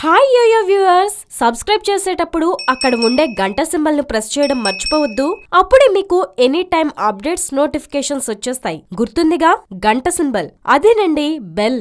Hi yo-yo viewers, subscribe చేసేటప్పుడు అక్కడ ఉండే గంట సింబల్ ను ప్రెస్ చేయడం మర్చిపోవద్దు. అప్పుడే మీకు ఎనీ టైం అప్డేట్స్ నోటిఫికేషన్స్ వచ్చేస్తాయి. గుర్తుందిగా గంట సింబల్, అదేనండి బెల్.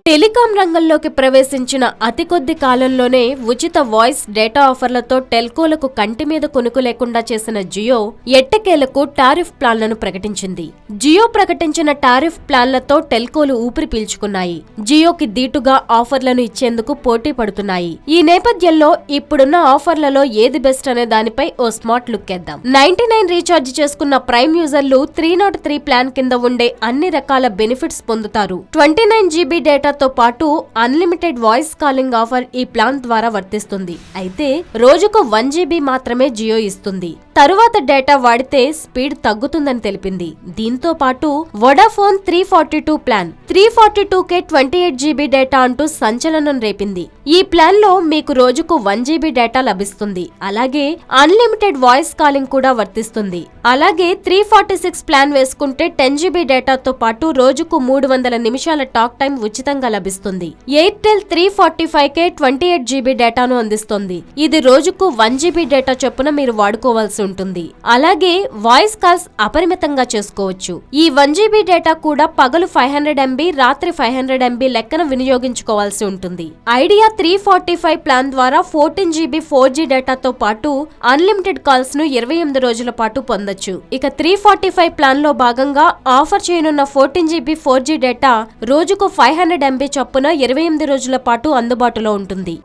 టెలికాం రంగంలోకి ప్రవేశించిన అతి కొద్ది కాలంలోనే ఉచిత వాయిస్ డేటా ఆఫర్లతో టెల్కోలకు కంటి మీద కొనుకు లేకుండా చేసిన జియో ఎట్టకేలకు టారిఫ్ ప్లాన్లను ప్రకటించింది. జియో ప్రకటించిన టారిఫ్ ప్లాన్లతో టెల్కోలు ఊపిరి పీల్చుకున్నాయి. జియోకి దీటుగా ఆఫర్లను ఇచ్చేందుకు పోటీ పడుతున్నాయి. ఈ నేపథ్యంలో ఇప్పుడున్న ఆఫర్లలో ఏది బెస్ట్ అనే దానిపై ఓ స్మార్ట్ లుక్ వేద్దాం. 99 రీఛార్జ్ చేసుకున్న ప్రైమ్ యూజర్లు 303 ప్లాన్ కింద ఉండే అన్ని రకాల బెనిఫిట్స్ పొందుతారు. 29 GB డేటా తో పాటు అన్లిమిటెడ్ వాయిస్ కాలింగ్ ఆఫర్ ఈ ప్లాన్ ద్వారా వర్తిస్తుంది. అయితే రోజుకు 1 GB మాత్రమే జియో ఇస్తుంది. తరువాత డేటా వాడితే స్పీడ్ తగ్గుతుందని తెలిపింది. దీంతో పాటు Vodafone 342 plan 342K 28 GB data అంటూ సంచలనం రేపింది. ఈ ప్లాన్ లో మీకు రోజుకు 1 GB డేటా లభిస్తుంది. అలాగే అన్లిమిటెడ్ వాయిస్ కాలింగ్ కూడా వర్తిస్తుంది. అలాగే 346 ప్లాన్ వేసుకుంటే 10 GB డేటాతో పాటు రోజుకు 300 నిమిషాల టాక్ టైం ఉచితంగా లభిస్తుంది. ఎయిర్టెల్ 345K 28 GB డేటాను అందిస్తుంది. ఇది రోజుకు 1 GB డేటా చొప్పున మీరు వాడుకోవాల్సి ఉంటుంది. అలాగే వాయిస్ కాల్స్ అపరిమితంగా చేసుకోవచ్చు. ఈ 1 GB డేటా కూడా పగలు 500 MB, రాత్రి 500 MB లెక్కన వినియోగించుకోవాల్సి ఉంటుంది. ఐడియా 345 ప్లాన్ ద్వారా 14 GB 4G డేటాతో పాటు అన్లిమిటెడ్ కాల్స్ ను 28 రోజుల పాటు పొందొచ్చు. ఇక 345 ప్లాన్ లో భాగంగా ఆఫర్ చేయనున్న 14 GB 4G డేటా రోజుకు 500 MB చొప్పున 28 రోజుల పాటు అందుబాటులో ఉంటుంది.